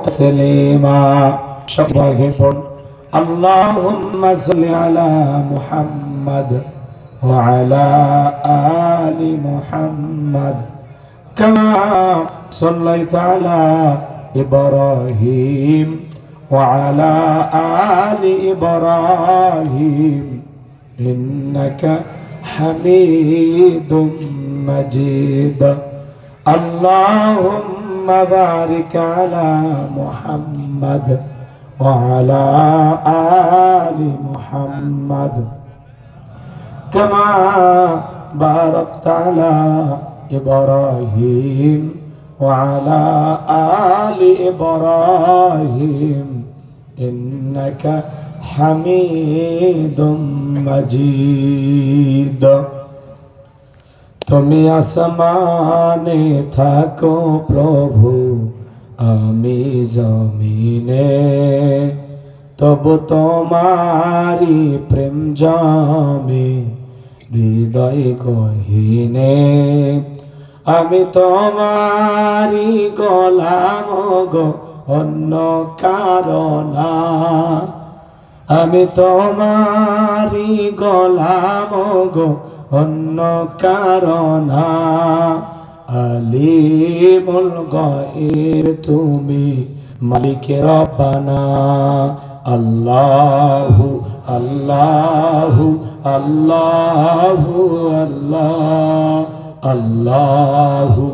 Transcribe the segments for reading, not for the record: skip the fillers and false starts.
تسليما شبههم اللهم صل على محمد وعلى آل محمد كما صليت على إبراهيم وعلى آل إبراهيم إنك حميد مجيد اللهم بارك على محمد وعلى آل محمد كما باركت على إبراهيم وعلى آل إبراهيم إنك حميد مجيد তুমি আসমানে থাকো প্রভু আমি জমিনে তবু তোমারি প্রেম জমে হৃদয় গহীনে আমি তোমারি গোলাম গো অন্য কারণ আমি তোমারি গোলাম গো অন্য কারণ আলিমুল গায়ব তুমি মালিকে রব্বানা আল্লাহু আল্লাহু আল্লাহু আল্লাহ আল্লাহু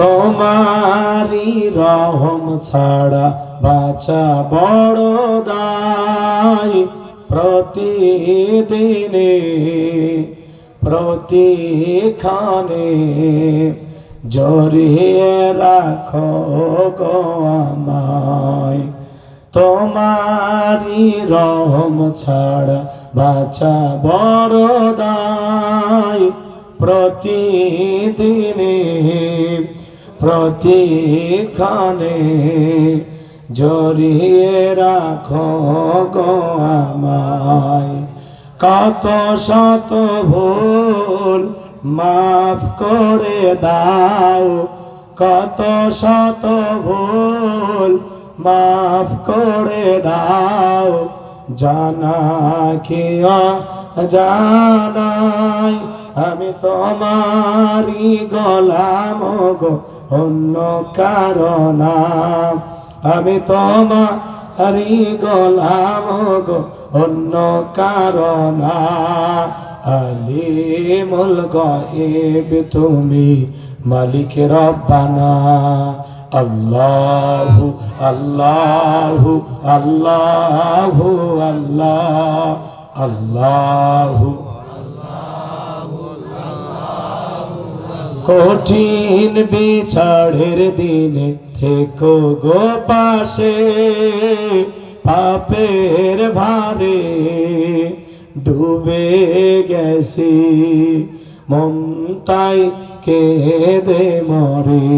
তোমারি রহম ছাড়া বাঁচা বড় দায় প্রতিদিনে প্রতিক্ষণে জড়িয়ে রাখো গো আমায় তোমারি রহম ছাড়া বাঁচা বড় দায় প্রতিদিনে প্রতিক্ষণে জড়িয়ে রাখো গো আমায় কত শত ভুল মাফ করে দাও কত শত ভুল মাফ করে দাও জানা কি জানাই আমি তোমারি গোলাম গো অন্য কারণ আমি তোমারি গোলাম গো অন্য কারণ আলিমুল গায়ব তুমি মালিক রব্বানা আল্লাহু আল্লাহু আল্লাহু আল্লাহ আল্লাহু কঠিন বিচারের দিনে থেকো গো পাশে পাপের ভারে ডুবে গেছি মন তাই কেঁদে মরে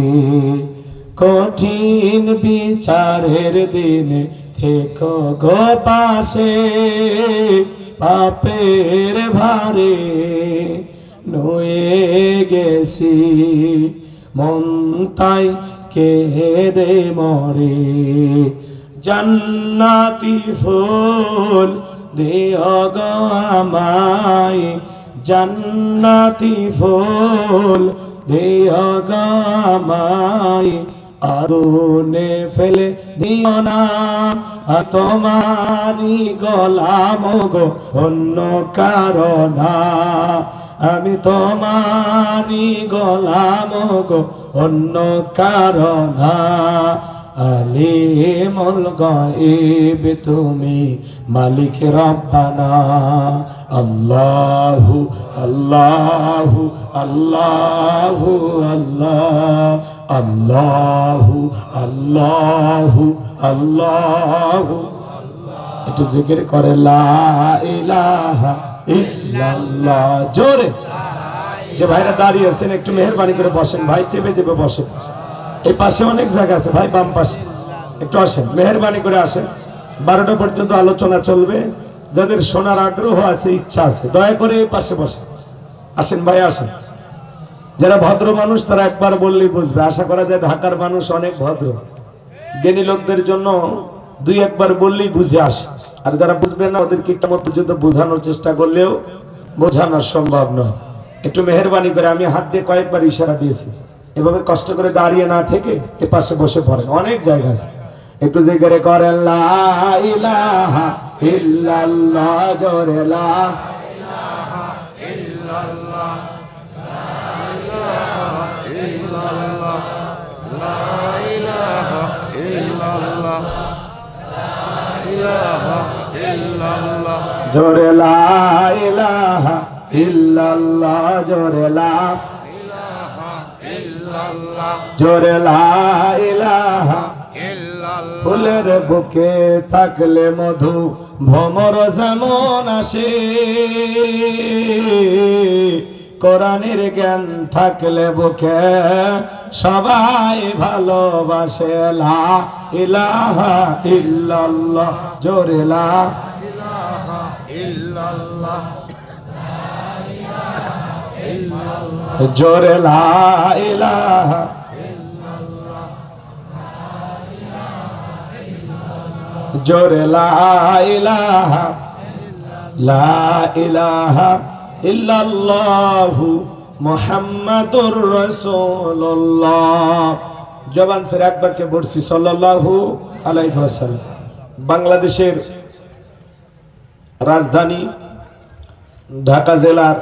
কঠিন বিচারের দিনে থেকো গো পাশে পাপের ভারে নুয়ে গেছি মন তাই কেঁদে মরে জান্নাতি ফুল দিও গো আমায় জান্নাতি ফুল দিও গো আমায় আগুনে ফেলে দিও না তোমারি গোলাম গো অন্য কারণ আমি তোমারি গোলাম গো অন্য কারণ আলিমুল গায়ব তুমি মালিক রব্বানা আল্লাহু আল্লাহু আল্লাহু আল্লাহ আল্লাহু আল্লাহু আল্লাহু একটু জিকির করে লা ইলাহা ইল্লাল্লাহ জোরে যে ভাইরা দাঁড়িয়ে আছেন একটু মেহেরবানি করে বসেন ভাই চেপে চেপে বসেন এই পাশে অনেক জায়গা আছে ভাই বাম পাশে একটু আসেন মেহেরবানি করে আসেন 12টা পর্যন্ত আলোচনা চলবে যাদের শোনার আগ্রহ আছে ইচ্ছা আছে দয়া করে এই পাশে বসেন আসেন ভাই আসেন যারা ভদ্র মানুষ তারা একবার বললেই বুঝবে। আশা করা যায় ঢাকার মানুষ অনেক ভদ্র, জ্ঞানী লোকদের জন্য দুই একবার বললেই বুঝে আসে। আর যারা বুঝবে না ওদেরকে কেমন পর্যন্ত বোঝানোর চেষ্টা করলেও বোঝানো সম্ভব নয়। একটু মেহেরবানি করে, আমি হাত দিয়ে কয়েকবার ইশারা দিয়েছি, এভাবে কষ্ট করে দাঁড়িয়ে না থেকে এ পাশে বসে পড়েন, অনেক জায়গা আছে। একটু জিকির করেন লা ইলাহা ইল্লাল্লাহ, জোরে লা ইলাহা ইল্লাল্লাহ, জোরে লা ইলাহা ইল্লাল্লাহ, জোরে লা ইলাহা ইল্লাল্লাহ, জোরে লা ইলাহা ইল্লাল্লাহ। ফুলের বুকে থাকলে মধু ভ্রমর যেমন আসে, কোরআনের জ্ঞান থাকলে বুকে সবাই ভালোবাসে। লা ইলাহা ইল্লাল্লাহ, জোরে লা ইলাহা ইল্লাল্লাহ, জোরে লা ইলাহা ইল্লাল্লাহ, জোরে লা ইলাহা, লা ইলাহা ইল্লাল্লাহু মুহাম্মাদুর রাসূলুল্লাহ। জবান ছেড়ে এক বাক্যে পড়ছি সাল্লাল্লাহু আলাইহি ওয়াসাল্লাম। বাংলাদেশের রাজধানী ঢাকা জেলার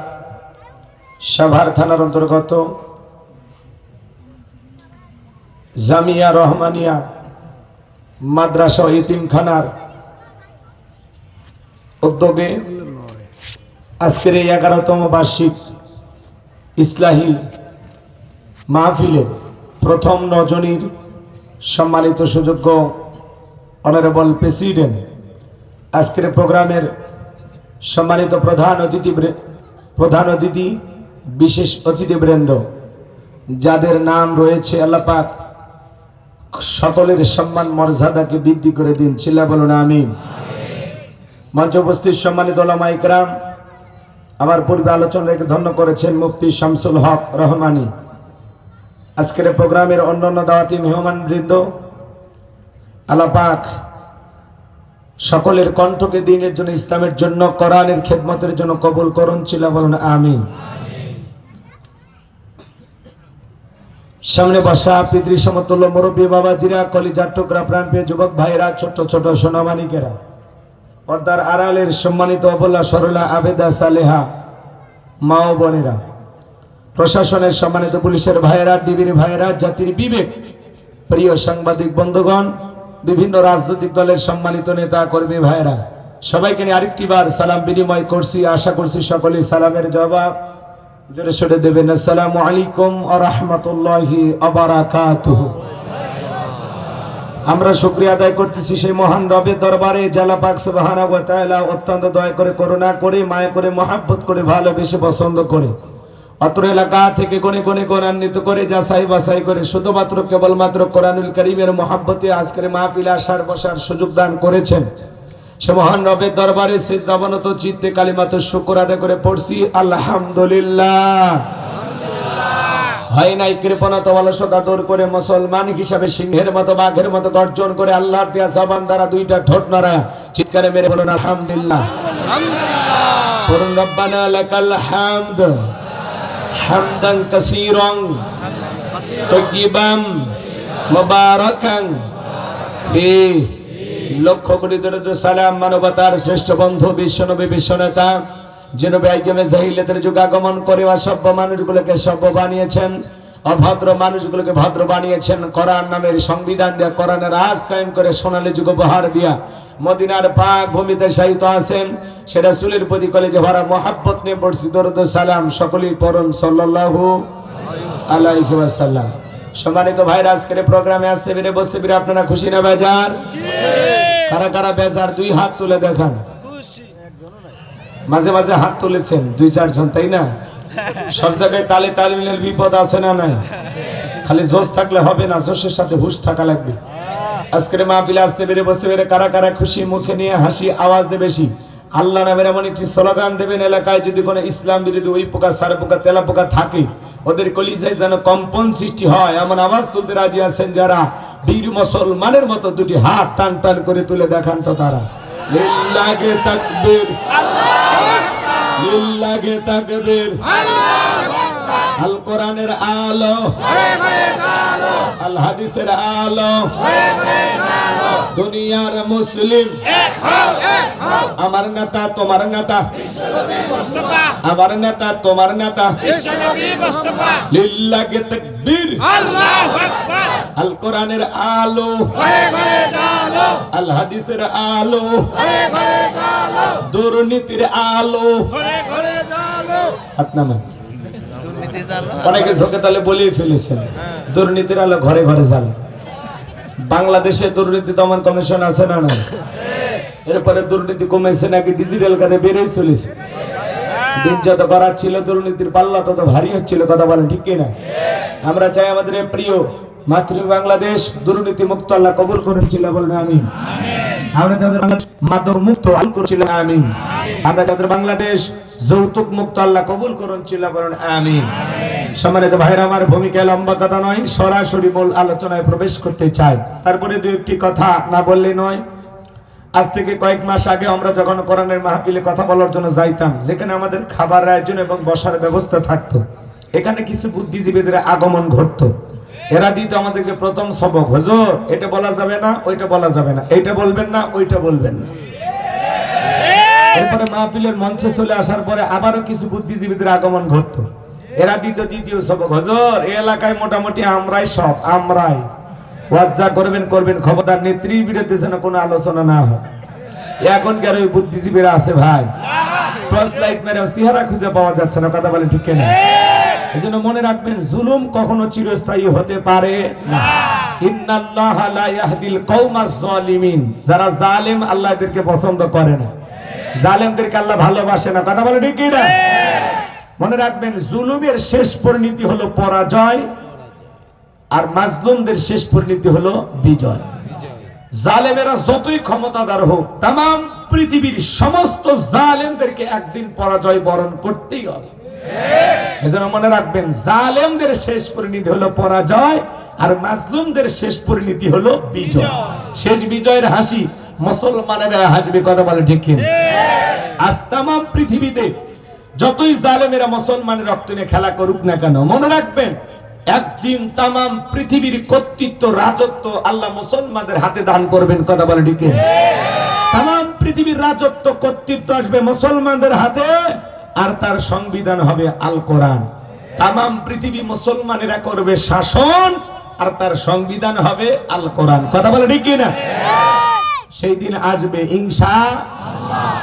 সাভার থানার অন্তর্গত জামিয়া রহমানিয়া মাদ্রাসা ইতিমখানার উদ্যোগে আজকের এই 11তম বার্ষিক ইসলাহি মাহফিলের প্রথম নজনীর সম্মানিত সুযোগ্য অনারেবল প্রেসিডেন্ট, আজকের প্রোগ্রামের সম্মানিত প্রধান অতিথি বিশেষ অতিথিবৃন্দ, যাদের নাম রয়েছে, আল্লাহ পাক সকলের সম্মান মর্যাদাকে বৃদ্ধি করে দিন, চিল্লা বলুন আমিন। মঞ্চে উপস্থিত সম্মানিত উলামা ইকরাম, আমার পূর্বে আলোচনা রেখে ধন্য করেছেন মুফতি শামসুল হক রহমানী। আজকের প্রোগ্রামের অন্যান্য দাওয়াতি মেহমান বৃন্দ, আল্লাহ পাক সকলের কণ্ঠকে দ্বীনের জন্য, ইসলামের জন্য, কোরআনের খেদমতের জন্য কবুল করুন, চিল্লা বলুন আমিন। সামনে বসা পিতৃ সমতুল্য মুরব্বী বাবাজিরা, কলিজার টুকরা প্রাণপ্রিয় যুবক ভাইরা, ছোট ছোট সোনামানিকেরা, পর্দার আড়ালের সম্মানিত অবলা সরলা আবেদা সালেহা মা ও বোনেরা, প্রশাসনের সম্মানিত পুলিশের ভাইয়েরা, ডিবির ভাইয়েরা, জাতির বিবেক প্রিয় সাংবাদিক বন্ধুগণ, বিভিন্ন রাজনৈতিক দলের সম্মানিত নেতা কর্মী ভাইয়েরা, সবাইকে নিয়ে আরেকটি বার সালাম বিনিময় করছি। আশা করছি সকলেই সালামের জবাব জোরে সোরে দেবেন। আসসালামু আলাইকুম ওয়া রাহমাতুল্লাহি ওয়া বারাকাতুহু। আমরা শুকরিয়া আদায় করতেছি সেই মহান রবের দরবারে, জাল্লা পাক সুবহানাহু ওয়া তাআলা অত্যন্ত দয়া করে, করুণা করে, মায়া করে, মহব্বত করে, ভালোবেসে, পছন্দ করে অত্র এলাকা থেকে কোণে কোণে কোরআন্বিত করে, যাচাই বাছাই করে শুধুমাত্র কেবলমাত্র কোরআনুল কারীমের মহব্বতে আজকের মাহফিলে আসার বসার সুযোগ দান করেছেন। সে মহান রবের দরবারে সিজদাবনত চিত্তে কালিমাত শুকর আদায় করে পড়ছি আলহামদুলিল্লাহ। হয় নাই কৃপণতা অলসতা দূর করে মুসলমান হিসাবে সিংহের মতো বাঘের মতো গর্জন করে আল্লাহর দেয়া জবান দ্বারা দুইটা ঠোঁট নাড়ায় চিৎকারে মেরে বলুন আলহামদুলিল্লাহ। পড়ুন রব্বানা লাকাল হামদ হামদান কাসীরান তাইয়িবান মুবারাকান ফি। লক্ষ কোটি দরুদ সালাম মানবতার শ্রেষ্ঠ বন্ধু বিশ্বনবী বিশ্বনেতা যেনবে আইকেমে জাহিলিয়াতের যুগ আগমন করে অসভ্য মানুষগুলোকে সভ্য বানিয়েছেন, অভদ্র মানুষগুলোকে ভদ্র বানিয়েছেন, কোরআন নামের সংবিধান দিয়া, কোরআনের রাজ কায়েম করে সোনালী যুগ উপহার দিয়া মদিনার পাক ভূমিতে শায়িত আছেন। সে রাসূলের প্রতি কলেজে ভরা মহব্বত নিয়ে পড়ছি দরুদ সালাম, সকলেই পড়ুন সাল্লাল্লাহু আলাইহি ওয়াসাল্লাম। সম্মানিত ভাইরা, আজকের প্রোগ্রামে আসতে পেরে বসতে পেরে আপনারা খুশি না বেজার? কারা কারা বেজার দুই হাত তুলে দেখান। মাঝে মাঝে হাত তুলেছেন দুই চারজন, তাই না? সব জায়গায় তালে তালে মিলের বিপদ আছে না নাই? খালি জোশ থাকলে হবে না, জোশের সাথে হুশ থাকা লাগবে। আজকের মাহফিলে আসতে পেরে বসতে পেরে কারা কারা খুশি, মুখে নিয়ে হাসি, আওয়াজ দেবে বেশি। আল্লাহ নামের এমন একটি স্লোগান দেবেন, এলাকায় যদি কোনো ইসলাম বিরোধী ওই পোকা সার পোকা তেলা পোকা থাকে ওদের কলিজায় যেন কম্পন সৃষ্টি হয় এমন আওয়াজ তুলতে রাজি আছেন যারা? বীর মুসলমানের মতো দুটি হাত টান টান করে তুলে দেখান তো তারা। লিল্লাহি তাকবীর, আল্লাহু আকবার, লিল্লাহি তাকবীর, আল্লাহু আকবার। আল কোরআনের আলো, আলো আল হাদিসের আলো, আলো দুনিয়ার মুসলিম এক হও, এক হও। আমার নেতা তোমার নেতা বিশ্বনবী মুস্তাফা, আমার নেতা তোমার নেতা বিশ্বনবী মুস্তাফা। লিল্লাহি তাকবীর, আল্লাহু আকবার। আল কোরআনের আলো, আলো আল হাদিসের আলো, আলো দুর্নীতির আলো, হাত নামান। অনেকে চোখে তালে বলেই ফেলেছেন দুর্নীতির আলো ঘরে ঘরে জ্বাল। বাংলাদেশে দুর্নীতি দমন কমিশন আছে না? না। এরপরে দুর্নীতি কমেছে নাকি ডিজিটাল কার্ডে বেড়েই চলেছে। দিন যত করার ছিল দুর্নীতির পাল্লা তত ভারী হচ্ছিল। কথা বলেন ঠিক কিনা? আমরা চাই আমাদের প্রিয় মাতৃ বাংলাদেশ দুর্নীতি মুক্ত আল্লাহ কবুল করেন, ছিল বলেন আমিন। আমরা যাদের মাদক মুক্ত আল্লাহ করেছিল আমিন। আমরা যাদের বাংলাদেশ যৌতুক মুক্ত আল্লাহ কবুল করুন, ছিল বলেন আমিন। সম্মানিত ভাইরা আমার, ভূমিকা লম্বা কথা নয়, সরাসরি মূল আলোচনায় প্রবেশ করতে চাই। তারপরে দু একটি কথা না বললে নয়। আজ থেকে কয়েক মাস আগে আমরা যখন কোরআনের মাহফিলে কথা বলার জন্য যাইতাম, যেখানে আমাদের খাবার আয়োজন এবং বসার ব্যবস্থা থাকতো, এখানে কিছু বুদ্ধিজীবীদের আগমন ঘটতো। এরা দিত আমাদেরকে প্রথম সবক, হুজুর এটা বলা যাবে না, ওইটা বলা যাবে না, এইটা বলবেন না, ওইটা বলবেন না। এরপরে মাহফিলের মঞ্চে চলে আসার পরে আবারও কিছু বুদ্ধিজীবীদের আগমন ঘটতো। এরা দিত দ্বিতীয় সবক, হুজুর এই এলাকায় মোটামুটি আমরাই সব, আমরাই ওয়াজ্জা করবেন করবেন, খবরদার নেত্রীর বিরুদ্ধে যেন কোনো আলোচনা না হয়। এখনকার ওই বুদ্ধিজীবীরা আছে ভাই, টর্চ লাইট মেরে চেহারা খুঁজে পাওয়া যাচ্ছে না। কথা বলে ঠিক কিনা? এজন্য মনে রাখবেন, জুলুম কখনো চিরস্থায়ী হতে পারে না। ইন্নাল্লাহা লা ইয়াহদিল কওমাজ জালিমিন। যারা জালেম আল্লাহ এদেরকে পছন্দ করে না, জালেমদেরকে আল্লাহ ভালোবাসে না। কথা বলে ঠিক কিনা? মনে রাখবেন, জুলুমের শেষ পরিণতি হলো পরাজয়, আর মাজলুমদের শেষ পরিণতি হলো বিজয়। জালেমেরা যতই ক্ষমতাধর হোক, তামাম পৃথিবীর সমস্ত জালেমদেরকে একদিন পরাজয় বরণ করতেই হবে। এজন্য মনে রাখবেন, জালেমদের শেষ পরিণতি হলো পরাজয়, আর মাজলুমদের শেষ পরিণতি হলো বিজয়। শেষ বিজয়ের হাসি মুসলমানেরা হাসবে। কথা বলে ঠিক কিনা? আজ তামাম পৃথিবীতে যতই জালেমেরা মুসলমানের রক্ত নিয়ে খেলা করুক না কেন, মনে রাখবেন একদিন তামাম পৃথিবীর কর্তৃত্ব, রাজত্ব আল্লাহ মুসলমানদের হাতে দান করবেন। কথা বলে ঠিক কিনা? তামাম পৃথিবীর রাজত্ব, কর্তৃত্ব আসবে মুসলমানদের হাতে, আর তার সংবিধান হবে আল কোরআন। তামাম পৃথিবী মুসলমানেরা করবে শাসন, আর তার সংবিধান হবে আল কোরআন। কথা বলে ঠিক কিনা? সেই দিন আসবে ইনশাআল্লাহ।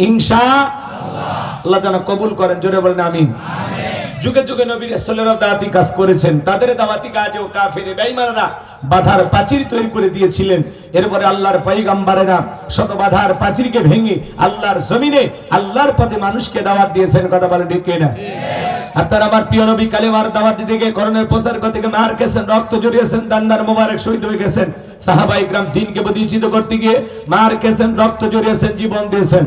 ইনশাআল্লাহ যেন কবুল করেন, জোরে বলেন আমিন। যুগে যুগে নবী রাসূলুল্লাহ দাওয়াতি কাজ করেছেন, তাদের দাওয়াতি কাজেও কাফের বেঈমানরা বাধার প্রাচীর তৈরি করে দিয়েছিলেন। এরপরে আল্লাহর পয়গম্বরেরা শত বাধার প্রাচীরকে ভেঙে আল্লাহর জমিনে আল্লাহর পথে মানুষকে দাওয়াত দিয়েছেন। কথা বলেন ঠিক কিনা? আপনারা আমার প্রিয় নবী কালেমার দাওয়াত দিতে গিয়ে করণের প্রচার করতে গিয়ে মার খেয়েছেন, রক্ত জড়িয়েছেন, দান্দার মোবারক শহীদ হয়ে গেছেন। সাহাবায়ে কিরাম দ্বীনকে প্রতিষ্ঠিত করতে গিয়ে মার খেয়েছেন, রক্ত জড়িয়েছেন, জীবন দিয়েছেন।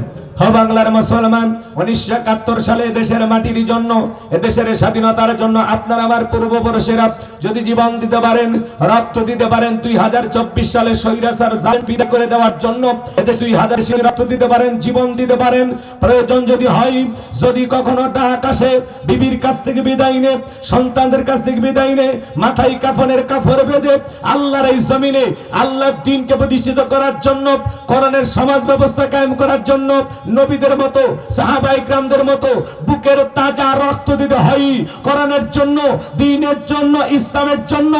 বাংলার মুসলমান 1971 সালে দেশের মাটির জন্য, এদেশের স্বাধীনতার জন্য আপনার আমার পূর্বপুরুষেরা যদি জীবন দিতে পারেন, রক্ত দিতে পারেন, 2024 সালে স্বৈরাচার জালেম বিদায় করে দেওয়ার জন্য এদেশ 2000 সালে রক্ত দিতে পারেন, জীবন দিতে পারেন। প্রয়োজন যদি হয়, যদি কখনো ডাক আসে, বিবির কাছ থেকে বিদায় নে, সন্তানদের কাছ থেকে বিদায় নে, মাথায় কাফনের কাপড় বেঁধে আল্লাহর এই জমিনে আল্লাহর দ্বীনকে প্রতিষ্ঠিত করার জন্য, কোরআনের সমাজ ব্যবস্থা কায়েম করার জন্য নবীদের মতো, সাহাবায়ে কিরামদের মতো বুকের তাজা রক্ত দিতে হয়। কোরআনের জন্য, দ্বীনের জন্য, ইসলামের জন্য,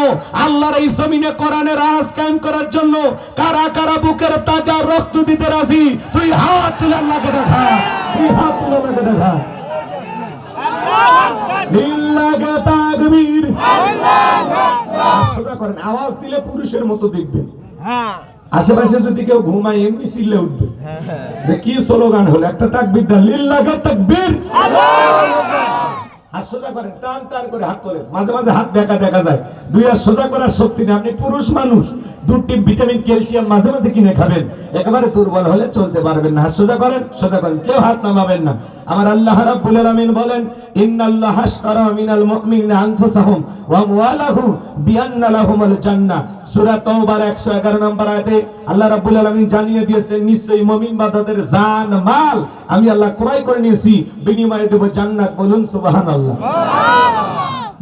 আল্লাহর এই জমিনে কোরআনের রাজ কায়েম করার জন্য কারা কারা বুকের তাজা রক্ত দিতে রাজি? তুই হাত তুলে আল্লাহকে দেখা, তুই হাত তুলে আল্লাহকে দেখা। আল্লাহু আকবার, লিল্লাহি তাকবীর, আল্লাহু আকবার। সোজা করেন, আওয়াজ দিলে পুরুষের মতো দেখবেন। হ্যাঁ, আশেপাশে যদি কেউ ঘুমায় এমনি চিল্লে উঠবে যে কি স্লোগান হলো, একটা তাকবীর দেন, লিল্লাহি তাকবীর, আল্লাহু আকবার। হাত সোজা করেন, টান টান করে হাত তোলেন। মাঝে মাঝে হাত দেখা দেখা যায়, দুই হাত সোজা করার শক্তি নেই। আপনি পুরুষ মানুষ, দুটি ভিটামিন ক্যালসিয়াম মাঝে মাঝে কিনে খাবেন। একেবারে দুর্বল হলে চলতে পারবেন না। সোজা করেন, সোজা করেন, কেউ হাত নামাবেন না। আমার আল্লাহ রাব্বুল আলামিন বলেন, ইন্নাল্লাহা আশতারা মিনাল মুমিনিনা আনফুসাহুম ওয়া আমওয়ালাহুম বিআন্না লাহুমুল জান্নাহ। সূরা তাওবার 111 নম্বর আয়াতে আল্লাহ রাব্বুল আলামিন জানিয়ে দিয়েছেন, নিশ্চয়ই মুমিন বান্দাদের জান মাল আমি আল্লাহ ক্রয় করে নিয়েছি, বিনিময়ে দেব জান্নাত। বলুন সুবহানাল্লাহ।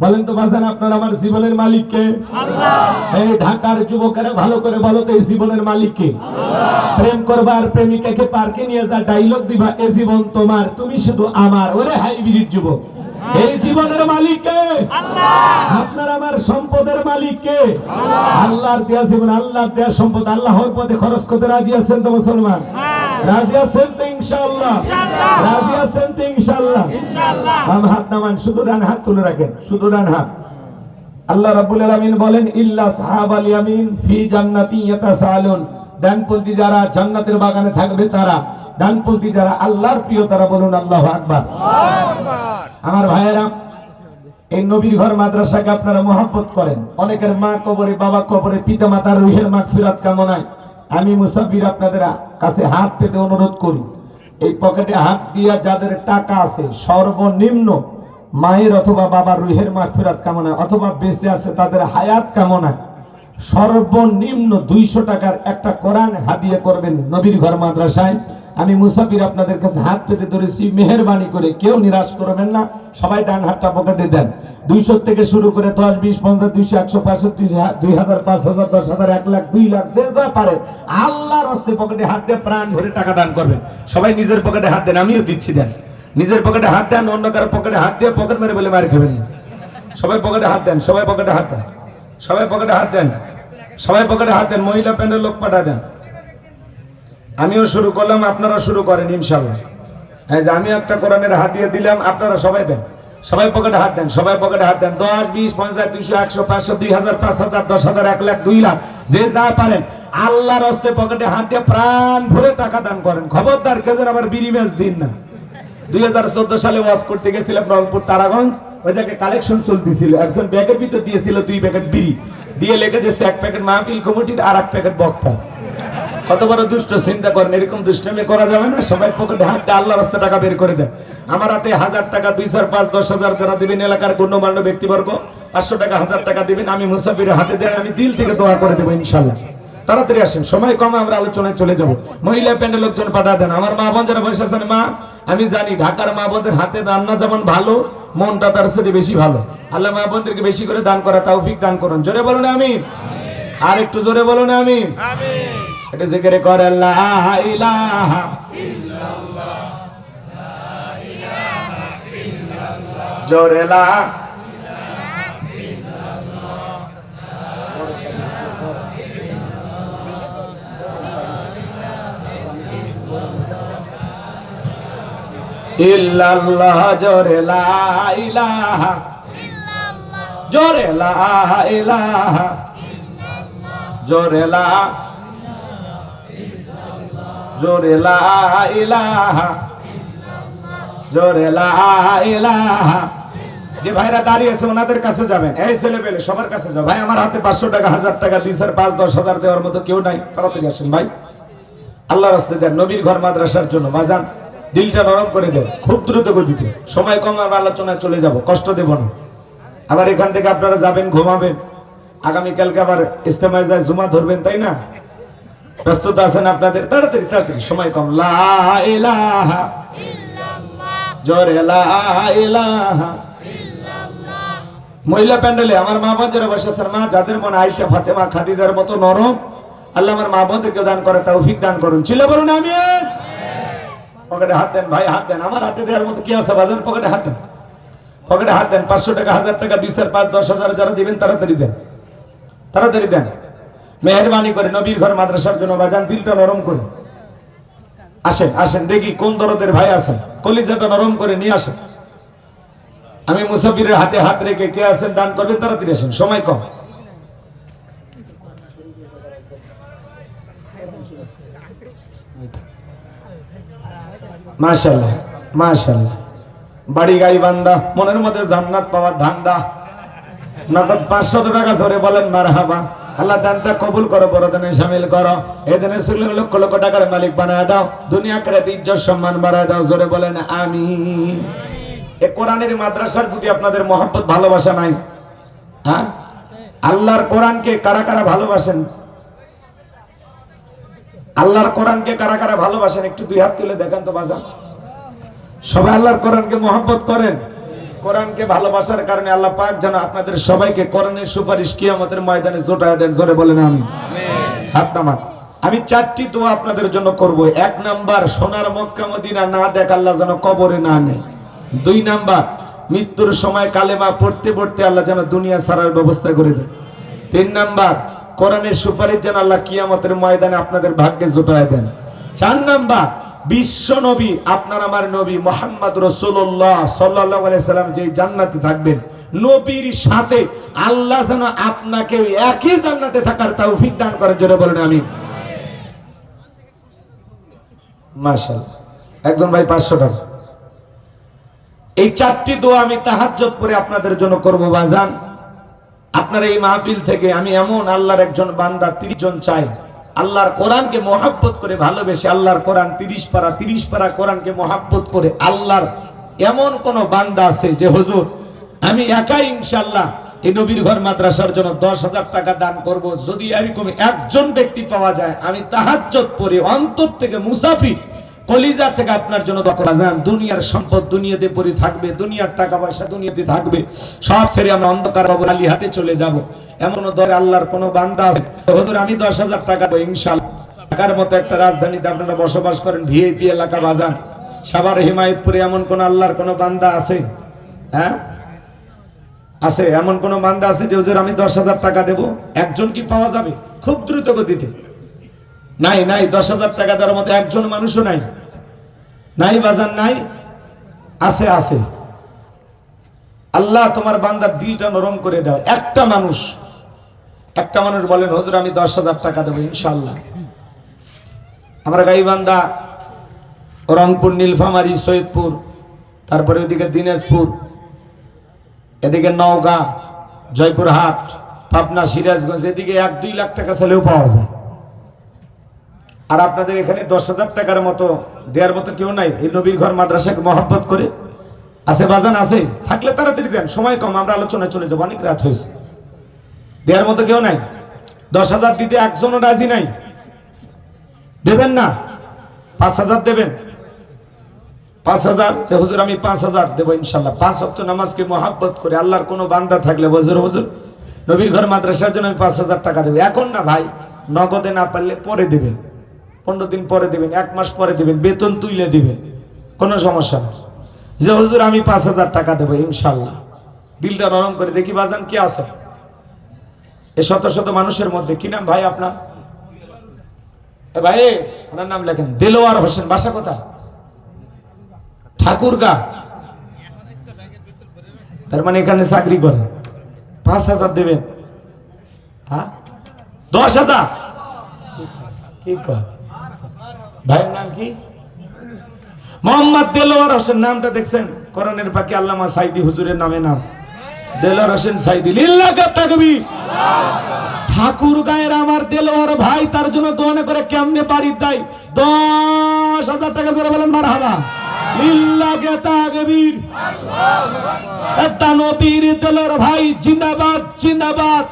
বলেন তো বাজান, আপনার আমার জীবনের মালিক কে? আল্লাহ। এই ঢাকার যুবকেরা ভালো করে বলো তো, এই জীবনের মালিক কে? আল্লাহ। প্রেম করবার প্রেমিকাকে পার্কে নিয়ে যা ডায়লগ দিবা, এ জীবন তোমার, তুমি শুধু আমার। ওরে হাইব্রিড যুবক, এই জীবনের মালিক কে? আল্লাহ। আপনার আমার সম্পদের মালিক কে? আল্লাহ। আল্লাহর দেয়া জীবন, আল্লাহর দেয়া সম্পদ আল্লাহর পথে খরচ করতে রাজি আছেন তো মুসলমান? রাজি আছেন তো ইনশাআল্লাহ? রাজি আছেন তো ইনশাআল্লাহ? ইনশাআল্লাহ। বাম হাত নামান, শুধু ডান হাত তুলে রাখেন, শুধু ডান হাত। আল্লাহ রাব্বুল আলামিন বলেন, ইল্লা সাহাবাল ইয়ামিন ফি জান্নাতি ইয়াতাসালুন। ডানপন্থী যারা জান্নাতের বাগানে থাকবে তারা, ডানপন্থী যারা আল্লাহর প্রিয় তারা। বলুন আল্লাহু আকবার। আমার ভাইয়েরা, এই নবীর ঘর মাদ্রাসাকে আপনারা মহব্বত করেন। অনেকের মা কবরে, বাবা কবরে, পিতা মাতার রুহের মাগফিরাত কামনায় আমি মুসাফির আপনাদের কাছে হাত পেতে অনুরোধ করি, এই পকেটে হাত দিয়া যাদের টাকা আছে, সর্বনিম্ন মায়ের অথবা বাবার রুহের মাগফিরাত কামনায়, অথবা বেঁচে আছে তাদের হায়াত কামনায় সর্বনিম্ন 200 টাকার একটা কোরআন হাদিয়া করবেন নবীর ঘর মাদ্রাসায়। আমি মুসাফির আপনাদের কাছে হাত পেতে ধরেছি, মেহেরবানি করে কেউ নিরাশ করবেন না। সবাই ডান হাতটা পকেটে দেন। 200 থেকে শুরু করে 10, 20, 50, 200, 100, 500, 2000, 5000, 10,000, 1 লাখ, 2 লাখ, যে যা পারে আল্লাহর রাস্তে পকেটে হাত দিয়ে প্রাণ ভরে টাকা দান করবেন। সবাই নিজের পকেটে হাত দেন, আমিও দিচ্ছি, দেন। নিজের পকেটে হাত দেন, অন্য কারো পকেটে হাত দিয়ে পকেট মেরে বলে মার খাবেন না। সবাই পকেটে হাত দেন, সবাই পকেটে হাত দেন, সবাই পকেটে হাত দেন, সবাই পকেটে হাত দেন। মহিলা প্যান্ডের লোক পাঠা দেন। আমিও শুরু করলাম, আপনারা শুরু করেন ইনশাআল্লাহ। এই যে আমি একটা কোরআনের হাত দিয়ে দিলাম, আপনারা সবাই দেন, সবাই পকেটে হাত দেন, সবাই পকেটে হাত দেন। 10, 20, 50, 200, 100, 500, 2000, 5000, 10,000, 1 লাখ, 2 লাখ, যে যা পারেন আল্লাহর রাস্তে পকেটে হাত দিয়ে প্রাণ ভরে টাকা দান করেন। খবরদার কেউ যেন আবার বিড়ি ম্যাচ দিন না। 2014 সালে ওয়াজ করতে গেছিলাম রংপুর তারাগঞ্জ, ওই জায়গায় কালেকশন চলতেছিল। একজন ব্যাগের ভিতর দিয়েছিল 2 প্যাকেট বিড়ি, দিয়ে লিখে দিয়েছে 1 প্যাকেট মাহফিল কমিটির আর 1 প্যাকেট বক্তা। কত বড় দুষ্ট, চিন্তা করেন। এরকম দুষ্টামি করা যাবে না। সবাই পকেটে হাত দিয়ে আল্লাহর রাস্তায় টাকা বের করে দেন। আমার হাতে 1000 টাকা, 2000, 5, 10,000 যারা দিবেন, এলাকার গণ্যমান্য ব্যক্তিবর্গ 500 টাকা, 1000 টাকা দিবেন, আমি মুসাফিরের হাতে দেন, আমি দিল থেকে দোয়া করে দেবো ইনশাআল্লাহ। তাড়াতাড়ি আসেন, সময় কম, আমরা আলোচনায় চলে যাব। মহিলা প্যান্ডেল লোকজন পাঠা দেন। আমার মা বোন যারা বসে আছেন, মা আমি জানি ঢাকার মা বোনদের হাতে রান্না যেমন ভালো, মনটা তার সাথে বেশি ভালো। আল্লাহ মা বোনদেরকে বেশি করে দান করা তৌফিক দান করুন। জোরে বলুন আমিন। আর একটু জোরে বলুন আমিন। এটা জিকির করে লা ইলাহা ইল্লাল্লাহ, লা ইলাহা ইল্লাল্লাহ, জোরে লা ইল্লাল্লাহ, জোরে লা ইলাহা ইল্লাল্লাহ, জোরে লা ইলাহা ইল্লাল্লাহ, জোরে লা, জোরে লা ইলাহা ইল্লাল্লাহ, জোরে লা ইলাহা। যে ভাইরা দাঁড়িয়ে আছে ওনাদের কাছে যাবেন। এই ছেলে পেলে সবার কাছে যাও। ভাই আমার হাতে 500 টাকা, 1000 টাকা, 2000, 5, 10,000 দেওয়ার মতো কেউ নাই, তাড়াতাড়ি আসেন ভাই। আল্লাহর রাস্তায় দেন, নবীর ঘর মাদ্রাসার জন্য। বাজান দিলটা নরম করে দেন, খুব দ্রুত গতিতে। সময় কম, আমরা আলোচনায় চলে যাব, কষ্ট দেব না। আবার এখান থেকে আপনারা যাবেন, ঘুমাবেন। আগামীকালকে আবার ইস্তেমায় যায় জুমা ধরবেন, তাই না? ব্যস্ততা আছেন আপনাদের, তাড়াতাড়ি তাড়াতাড়ি, সময় কম। লা ইলাহা ইল্লাল্লাহ, জোরে লা ইলাহা ইল্লাল্লাহ। মহিলা প্যান্ডেলে আমার মা বোন যারা বসে আছেন, মা যাদের মনে আয়েশা, ফাতেমা, খাদিজার মতো নরম, আল্লাহ আমার মা বোনদেরকে দান করে তৌফিক দান করুন। ছিল বলুন আমিন। পকেটে হাত দেন ভাই, হাত দেন। আমার হাতে দেওয়ার মতো কি আছে বাজান? পকেটে হাত দেন, পকেটে হাত দেন। 500 টাকা, 1000 টাকা, 2000, 5, 10,000 যারা দিবেন তাড়াতাড়ি দেন, তাড়াতাড়ি দেন। মেহেরবানি করে নবীর ঘর মাদ্রাসার জন্য বাজান দিলটা নরম করে আসেন, আসেন। দেখি কোন দরদের ভাই আছেন, কলিজাটা নরম করে নিয়ে আসেন। আমি মুসাফিরের হাতে হাত রেখে কে আছেন দান করবেন, তাড়াতাড়ি আসেন, সময় কম। মাশাআল্লাহ, মাশাআল্লাহ। বাড়ি গাই বান্দা, মনের মধ্যে জান্নাত পাওয়ার ধান্দা। নগদ 500 টাকা ধরে বলেন মারহাবা। আল্লাহ দানটা কবুল করো, বড় দানে শামিল করো। এই দানে লক্ষ লক্ষ টাকার মালিক বানায় দাও, দুনিয়া আখিরাতে ইজ্জত সম্মান বাড়ায় দাও। জোরে বলেন আমিন। এই কোরআনের মাদ্রাসার প্রতি আপনাদের মহব্বত ভালোবাসা নাই? হ্যাঁ, আল্লাহর কোরআনকে কারা কারা ভালোবাসেন? আল্লাহর কোরআনকে কারা কারা ভালোবাসেন একটু দুই হাত তুলে দেখান তো বাজান। সবাই আল্লাহর কোরআনকে মহব্বত করেন? কোরআনকে ভালোবাসার কারণে আল্লাহ পাক যেন আপনাদের সবাইকে কোরআনের সুপারিশ কিয়ামতের ময়দানে জোটায় দেন। জোরে বলেন আমিন। হাত নামান। আমি 4টি দোয়া আপনাদের জন্য করব। 1 নাম্বার, সোনার মক্কা মদিনা না দেখ আল্লাহ যেন কবরে না নেয়। 2 নাম্বার, মৃত্যুর সময় কালেমা পড়তে পড়তে আল্লাহ যেন দুনিয়া ছাড়ার ব্যবস্থা করে দেন। 3 নাম্বার, কোরআনের সুপারিশ যেন আল্লাহ কিয়ামতের ময়দানে আপনাদের ভাগ্যে জোটায় দেন। 4 নাম্বার, বিশ্ব নবী আপনার আমার নবী মুহাম্মদ রাসূলুল্লাহ সাল্লাল্লাহু আলাইহি সাল্লাম যে জান্নাতে থাকবেন, নবীর সাথে আল্লাহ যেন আপনাকে একই জান্নাতে থাকার তৌফিক দান করেন। জোরে বলেন আমিন। মাশাআল্লাহ। একজন ভাই 500 টাকা। এই 4টি দোয়া আমি তাহাজ্জুদ পড়ে আপনাদের জন্য করব বাজান। আপনারা এই মাহফিল থেকে আমি এমন আল্লাহর একজন বান্দা 30 জন চাই আল্লাহর কোরআনকে মহব্বত করে ভালোবেসে, আল্লাহর কোরআন 30 পারা কোরআনকে মহব্বত করে আল্লাহর এমন কোন বান্দা আছে যে হুজুর আমি একাই ইনশাআল্লাহ এই নবীর ঘর মাদ্রাসার জন্য 10,000 টাকা দান করব। যদি এরকম একজন ব্যক্তি পাওয়া যায়, আমি তাহাজ্জুদ পড়ে অন্তর থেকে মুসাফির কলিজা থেকে আপনার জন্য দোয়া করা যান। দুনিয়ার সম্পদ দুনিয়াতে পড়ে থাকবে, দুনিয়ার টাকা পয়সা দুনিয়াতে থাকবে, সব ছেড়ে আমরা অন্ধকার কবর আলী হাতে চলে যাব। এমন দরে আল্লাহর কোন বান্দা আছে হুজুর আমি 10,000 টাকা দেব ইনশাআল্লাহ। ঢাকার মতো একটা রাজধানীতে আপনারা বসবাস করেন, ভিআইপি এলাকা বাজান, সাভার হিমায়তপুরে এমন কোন আল্লাহর কোন বান্দা আছে? হ্যাঁ আছে? এমন কোন বান্দা আছে যে হুজুর আমি 10,000 টাকা দেব? একজন কি পাওয়া যাবে খুব দ্রুত গতিতে? নাই নাই, 10,000 টাকা দেওয়ার মতো একজন মানুষও নাই। নাই বাজান, নাই? আছে আছে। আল্লাহ তোমার বান্দার দিলটা নরম করে দাও। একটা মানুষ বলেন হুজুর আমি 10,000 টাকা দেবো ইনশাআল্লাহ। আমরা গাইবান্ধা, রংপুর, নীলফামারী, সৈয়দপুর, তারপরে ওইদিকে দিনাজপুর, এদিকে নওগাঁ, জয়পুরহাট, পাবনা, সিরাজগঞ্জ, এদিকে 1-2 লাখ টাকা ছেলেও পাওয়া যায়। আর আপনাদের এখানে 10,000 টাকার মতো দেওয়ার মতো কেউ নাই এই নবীর ঘর মাদ্রাসাকে মহব্বত করে? আছে বাজান? আছে? থাকলে তাড়াতাড়ি দেন, সময় কম, আমরা আলোচনায় চলে যাবো, অনেক রাত হয়েছে। দেওয়ার মতো কেউ নাই? 10,000 দিতে একজনও রাজি নাই? দেবেন না? 5,000 দেবেন? 5,000? হুজুর আমি 5,000 দেবো ইনশাআল্লাহ। 5 ওয়াক্ত নামাজকে মহব্বত করে আল্লাহর কোনো বান্দা থাকলে হুজুর নবীর ঘর মাদ্রাসার জন্য আমি 5,000 টাকা দেবো। এখন না ভাই, নগদে না পারলে পরে দেবেন, 15 দিন পরে দিবেন, 1 মাস পরে দিবেন, বেতন তুইলে দিবেন, কোনো সমস্যা নেই। যে হুজুর আমি 5,000 টাকা দেবো ইনশাআল্লাহ। দিলটা নরম করে দেখি বাজান কে আছে এই শত শত মানুষের মধ্যে। কি নাম ভাই আপনার? ভাই আপনার নাম লেখেন। দেলোয়ার হোসেন, বাসা কোথায়? ঠাকুরগাঁ। তার মানে এখানে চাকরি করেন। 5,000 দেবেন? হ্যাঁ 10,000? কি কর ভাইয়ের নাম কি? মোহাম্মদ দেলোয়ার হোসেন। নামটা দেখছেন? কোরআনের পাকে আল্লামা সাইদি হুজুরের নামে নাম, দেলোয়ার হোসেন সাইদি। লিল্লাহি তাকবীর। ঠাকুরগাঁয়ের আমার দেলোয়ার ভাই, তার জন্য দোয়া করে কেমনে বাড়ি দেয় 10,000 টাকা। জোরে বলেন মারহাবা। লিল্লাহি তাকবীর। এটা নবীর দেলোয়ার ভাই জিন্দাবাদ জিন্দাবাদ।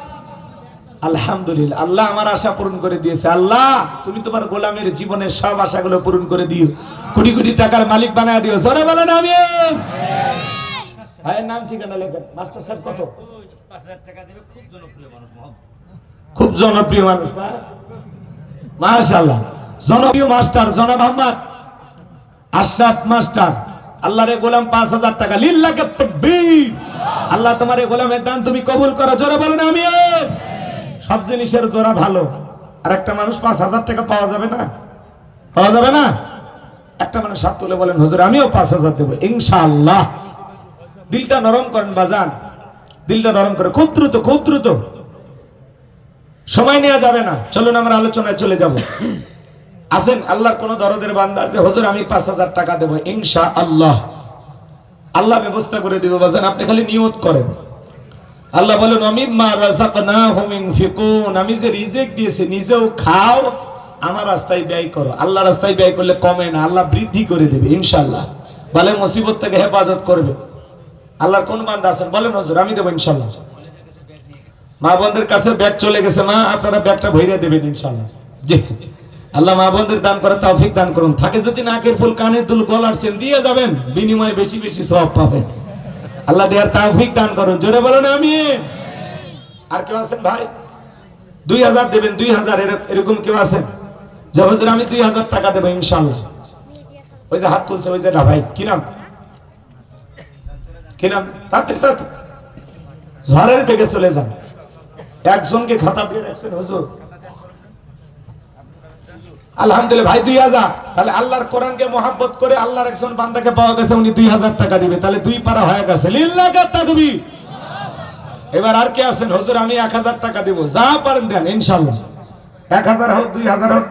আলহামদুলিল্লাহ, আল্লাহ আমার আশা পূরণ করে দিয়েছে। আল্লাহ তুমি তোমার গোলামের জীবনের সব আশাগুলো পূরণ করে দিও, কোটি কোটি টাকার মালিক বানায় দিও। জোরে বলেন আমিন। ভাইয়ের নাম ঠিকানা লেখেন। মাস্টার সাহেব কত? 5,000 টাকা দিবে। খুব জনপ্রিয় মানুষ, খুব জনপ্রিয় মানুষ না? মাশাআল্লাহ, জনপ্রিয় মাস্টার জনাব আহমদ আশরাফ মাস্টার। আল্লাহর গোলাম 5,000 টাকা। লিল্লাহি তাকবীর। আল্লাহ তোমার গোলামের দান তুমি কবুল করো। জোরে বলেন আমিন। সব জিনিসের জোড়া ভালো। আর একটা মানুষ 5,000 টাকা পাওয়া যাবে না? পাওয়া যাবে না? একটা মানুষ হাত তুলে বলেন হুজুর আমিও 5,000 দেব ইনশাআল্লাহ। দিলটা নরম করেন বাজান, দিলটা নরম করে। খুব দ্রুত, খুব দ্রুত, সময় নেওয়া যাবে না। চলুন আমরা আলোচনায় চলে যাব। আসেন, আল্লাহর কোন দরদের বান্দা যে হুজুর আমি 5,000 টাকা দেব ইনশাআল্লাহ, আল্লাহ ব্যবস্থা করে দিব বাজান। আপনি খালি নিয়ত করেন। আল্লাহ বলেন মিম্মা রাযাকনাহুম ইনফিকুন, আমি যে রিজিক দিয়েছি নিজেও খাও, আমার রাস্তায় ব্যয় করো। আল্লাহ রাস্তায় ব্যয় করলে কমে না, আল্লাহ বৃদ্ধি করে দেবে ইনশাআল্লাহ। বলে মুসিবত থেকে হেফাজত করবে। আল্লাহর কোন বান্দা আছেন বলেন হুজুর আমি দেব ইনশাআল্লাহ। মা বোনদের কাছে ব্যাগ চলে গেছে, মা আপনারা ব্যাগটা ভরিয়ে দেবেন ইনশাআল্লাহ। জি আল্লাহ মা বোনদের দান করে তৌফিক দান করুন। থাকে যদি নাকের ফুল, কানের দুল, গলার চেন দিয়ে যাবেন, বিনিময়ে বেশি বেশি সওয়াব পাবেন। আল্লাহ দেয়ার তৌফিক দান করুন। জোরে বলেন আমিন। আর কেউ আছেন ভাই 2000 দেবেন? 2000 এরকম কেউ আছেন যে হুজুর আমি 2000 টাকা দেব ইনশাআল্লাহ? ওই যে হাত তুলছে ওই যে ভাই, কি নাম কি নাম? তাড়াতাড়ি তাড়াতাড়ি ঝড়ের বেগে চলে যান। একজনকে খাতা দিয়ে রাখছেন হুজুর। আলহামদুলিল্লাহ ভাই 2000। তাহলে আল্লাহর কোরআনকে মহব্বত করে আল্লাহর একজন বান্দাকে পাওয়া গেছে, উনি 2000 টাকা দিবে। তাহলে 2 পারা হয়ে গেছে। লিল্লাহি তাকবীর। এবার আর কে আছেন হুজুর আমি 1000 টাকা দেব? যা পারেন দেন ইনশাআল্লাহ। 1000 হোক, 2000 হোক,